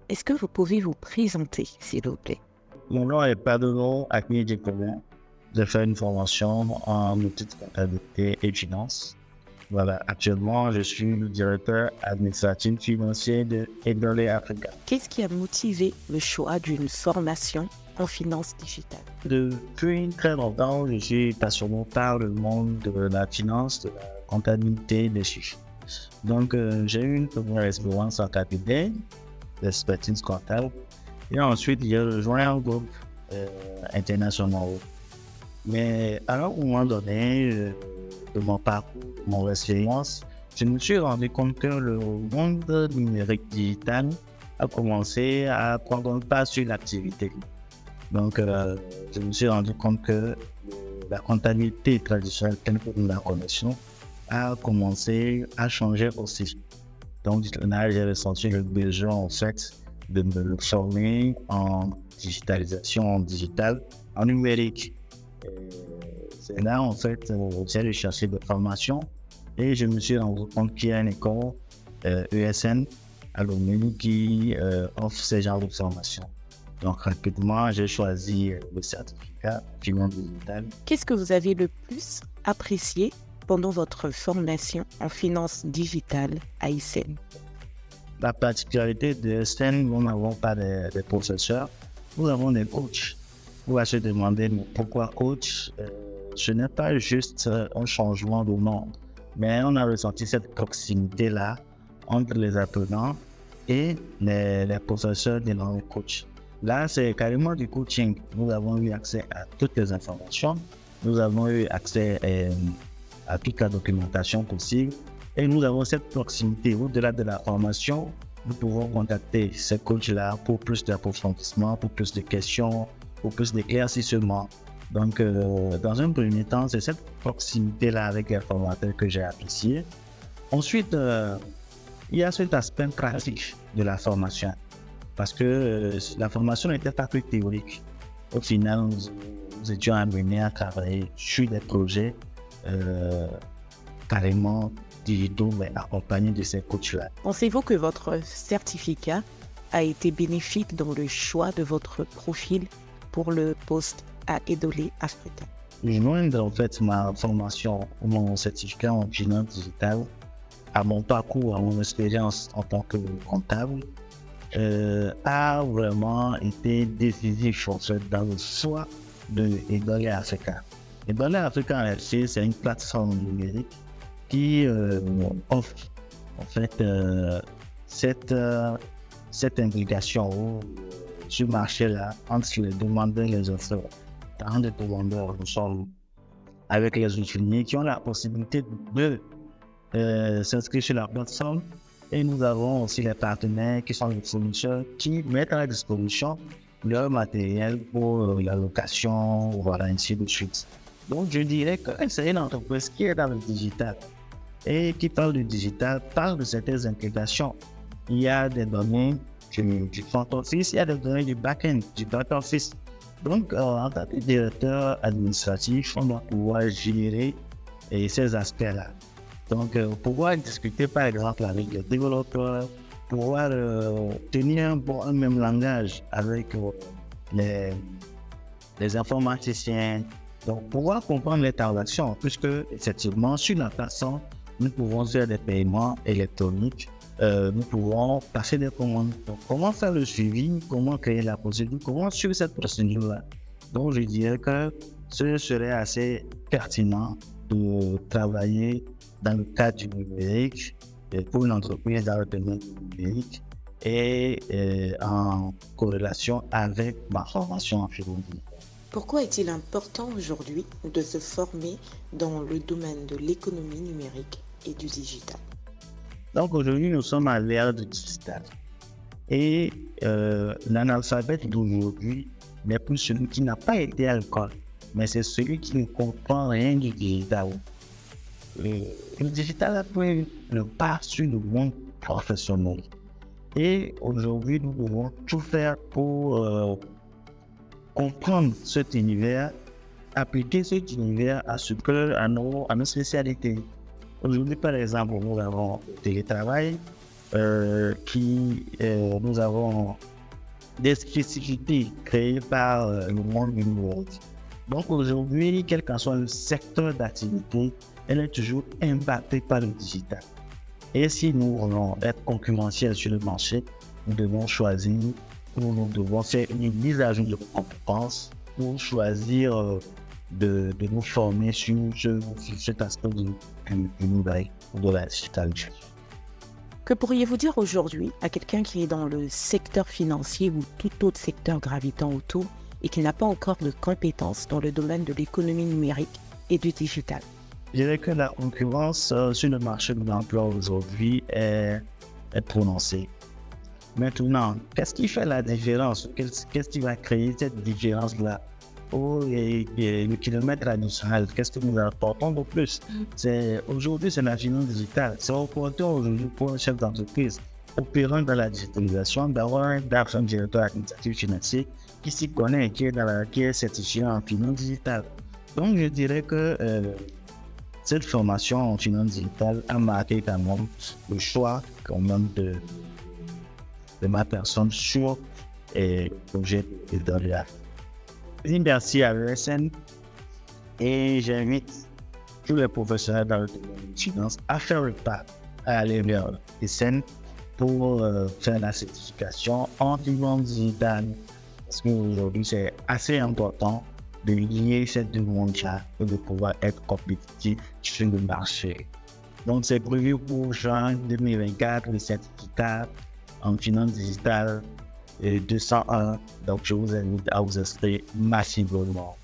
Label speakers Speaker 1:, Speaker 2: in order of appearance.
Speaker 1: Est-ce que vous pouvez vous présenter, s'il vous plaît?
Speaker 2: Mon nom est Padolo Akmi Djekoumé. J'ai fait une formation en outils de comptabilité et finance. Voilà, actuellement, je suis le directeur administratif financier de Edolé Africa.
Speaker 1: Qu'est-ce qui a motivé le choix d'une formation en finance digitale?
Speaker 2: Depuis très longtemps, je suis passionné par le monde de la finance, de la comptabilité, des chiffres. Donc, j'ai eu une première expérience en cabinet d'expertise comptable. Et ensuite, j'ai rejoint un groupe international. Mais à un moment donné de mon parcours, de mon expérience, je me suis rendu compte que le monde numérique digital a commencé à prendre un pas sur l'activité. Donc, je me suis rendu compte que la comptabilité traditionnelle telle que nous la connaissons a commencé à changer aussi. Donc, là, j'ai ressenti le besoin, en fait, de me former en digitalisation, en digital, en numérique. Et c'est là, en fait, j'ai recherché des formations et je me suis rendu compte qu'il y a une école ESN à Lomé qui offre ce genre de formation. Donc, rapidement, j'ai choisi le certificat finance digitale.
Speaker 1: Qu'est-ce que vous avez le plus apprécié pendant votre formation en finance digitale à ICN?
Speaker 2: La particularité de STEM, nous n'avons pas des professeurs, nous avons des coachs. On va se demander pourquoi coach. Ce n'est pas juste un changement de nom, mais on a ressenti cette proximité-là entre les apprenants et les professeurs de nos coachs. Là, c'est carrément du coaching. Nous avons eu accès à toutes les informations, nous avons eu accès à toute la documentation possible. Et nous avons cette proximité. Au-delà de la formation, nous pouvons contacter ces coachs-là pour plus d'approfondissement, pour plus de questions, pour plus d'éclaircissement. Donc, dans un premier temps, c'est cette proximité-là avec les formateurs que j'ai apprécié. Ensuite, il y a cet aspect pratique de la formation. Parce que la formation n'était pas que théorique. Au final, nous étions amenés à travailler sur des projets carrément digitaux, mais accompagnés de ces coachs-là.
Speaker 1: Pensez-vous que votre certificat a été bénéfique dans le choix de votre profil pour le poste à Edolé Africa?
Speaker 2: Joindre en fait ma formation ou mon certificat en finance digitale à mon parcours, à mon expérience en tant que comptable, a vraiment été décisif en fait, dans le choix de Edolé Africa. Edolé Africa, en réalité, c'est une plateforme numérique qui offre en fait cette implication sur le marché-là entre les demandeurs et les offreurs. Tant de demandeurs, nous sommes avec les utilisateurs qui ont la possibilité de s'inscrire sur la plateforme et nous avons aussi les partenaires qui sont les fournisseurs qui mettent à la disposition leur matériel pour la location, voilà, ainsi de suite. Donc je dirais que c'est une entreprise qui est dans le digital. Et qui parle du digital, parle de certaines implications. Il y a des données du front office, il y a des données du back-end, du back-office. Donc, en tant que directeur administratif, on doit pouvoir gérer ces aspects-là. Donc, pouvoir discuter par exemple avec les développeurs, pouvoir tenir un même langage avec les informaticiens. Donc, pouvoir comprendre les transactions, puisque effectivement, sur la plateforme, nous pouvons faire des paiements électroniques, nous pouvons passer des commandes. Donc, comment faire le suivi, comment créer la procédure, comment suivre cette procédure-là. Donc, je dirais que ce serait assez pertinent de travailler dans le cadre du numérique pour une entreprise dans le domaine du numérique et en corrélation avec ma formation en finance.
Speaker 1: Pourquoi est-il important aujourd'hui de se former dans le domaine de l'économie numérique et du digital?
Speaker 2: Donc aujourd'hui, nous sommes à l'ère du digital. Et l'analphabète d'aujourd'hui n'est plus celui qui n'a pas été à l'école, mais c'est celui qui ne comprend rien du digital. Le digital a pris le pas sur le monde professionnel. Et aujourd'hui, nous devons tout faire pour comprendre cet univers, appliquer cet univers à nos spécialités. Aujourd'hui, par exemple, nous avons le télétravail, nous avons des spécificités créées par le monde numérique. Donc aujourd'hui, quel qu'en soit le secteur d'activité, elle est toujours impactée par le digital. Et si nous voulons être concurrentiels sur le marché, nous devons choisir, nous devons faire une mise à jour de compétences pour choisir de nous former sur cet aspect du numérique ou de la digitalisation.
Speaker 1: Que pourriez-vous dire aujourd'hui à quelqu'un qui est dans le secteur financier ou tout autre secteur gravitant autour et qui n'a pas encore de compétences dans le domaine de l'économie numérique et du digital?
Speaker 2: Je dirais que la concurrence sur le marché de l'emploi aujourd'hui est prononcée. Maintenant, qu'est-ce qui fait la différence? Qu'est-ce qui va créer cette différence-là? Le kilomètre additionnel, qu'est-ce que nous apportons de plus? Aujourd'hui, c'est la finance digitale. C'est opportun aujourd'hui pour un chef d'entreprise opérant dans la digitalisation d'avoir un directeur administratif financier qui s'y connaît, qui est certifié en finance digitale. Donc, je dirais que cette formation en finance digitale a marqué quand même le choix quand même de ma personne sur le projet de l'IA. Merci à l'ESN et j'invite tous les professionnels dans le domaine de finance à faire le pas, à aller vers l'ESN pour faire la certification en finance digitale. Parce qu'aujourd'hui, c'est assez important de lier ces deux mondes-là et de pouvoir être compétitif sur le marché. Donc, c'est prévu pour juin 2024, le certificat en finance digitale 201. Donc, je vous invite à vous inscrire massivement.